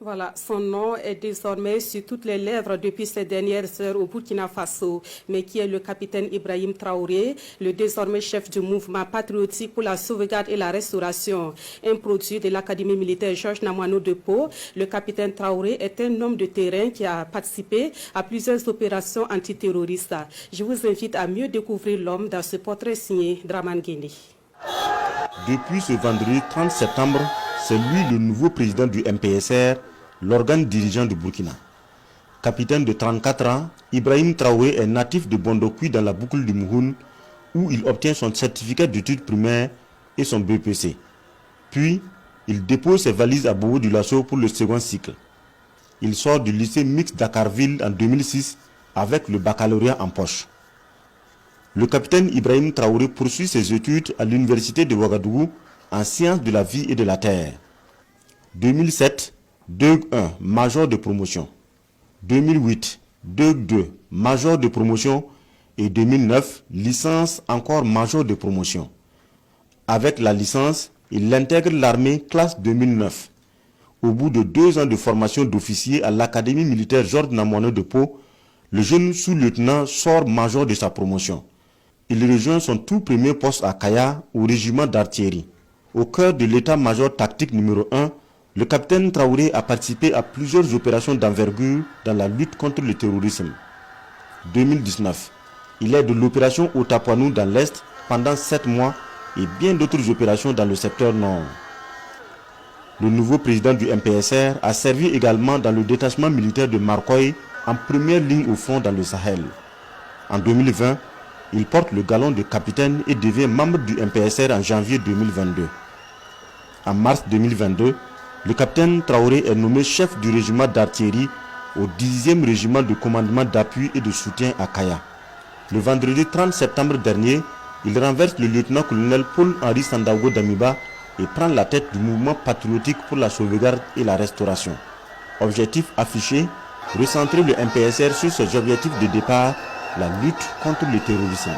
Voilà, son nom est désormais sur toutes les lèvres depuis ces dernières heures au Burkina Faso, mais qui est le capitaine Ibrahim Traoré, le désormais chef du mouvement patriotique pour la sauvegarde et la restauration. Un produit de l'Académie militaire Georges Namoiano de Pau, le capitaine Traoré est un homme de terrain qui a participé à plusieurs opérations antiterroristes. Je vous invite à mieux découvrir l'homme dans ce portrait signé Draman Guéné. Depuis ce vendredi 30 septembre, c'est lui le nouveau président du MPSR, l'organe dirigeant du Burkina. Capitaine de 34 ans, Ibrahim Traoré est natif de Bondokui dans la boucle du Mouhoun, où il obtient son certificat d'études primaires et son BPC. Puis, il dépose ses valises à Bobo du Lasso pour le second cycle. Il sort du lycée mixte Dakarville en 2006 avec le baccalauréat en poche. Le capitaine Ibrahim Traoré poursuit ses études à l'université de Ouagadougou en sciences de la vie et de la terre. 2007, DEUG 1, major de promotion. 2008, DEUG 2, major de promotion. Et 2009, licence encore major de promotion. Avec la licence, il intègre l'armée classe 2009. Au bout de 2 ans de formation d'officier à l'Académie militaire Georges Namoiano de Pau, le jeune sous-lieutenant sort major de sa promotion. Il rejoint son tout premier poste à Kaya, au régiment d'artillerie. Au cœur de l'état-major tactique numéro 1, le capitaine Traoré a participé à plusieurs opérations d'envergure dans la lutte contre le terrorisme. 2019, il est de l'opération Otapanou dans l'Est pendant 7 mois et bien d'autres opérations dans le secteur nord. Le nouveau président du MPSR a servi également dans le détachement militaire de Marcoy en première ligne au front dans le Sahel. En 2020, il porte le galon de capitaine et devient membre du MPSR en janvier 2022. En mars 2022, le capitaine Traoré est nommé chef du régiment d'artillerie au 10e régiment de commandement d'appui et de soutien à Kaya. Le vendredi 30 septembre dernier, il renverse le lieutenant-colonel Paul-Henri Sandaogo Damiba et prend la tête du mouvement patriotique pour la sauvegarde et la restauration. Objectif affiché, recentrer le MPSR sur ses objectifs de départ, la lutte contre le terrorisme.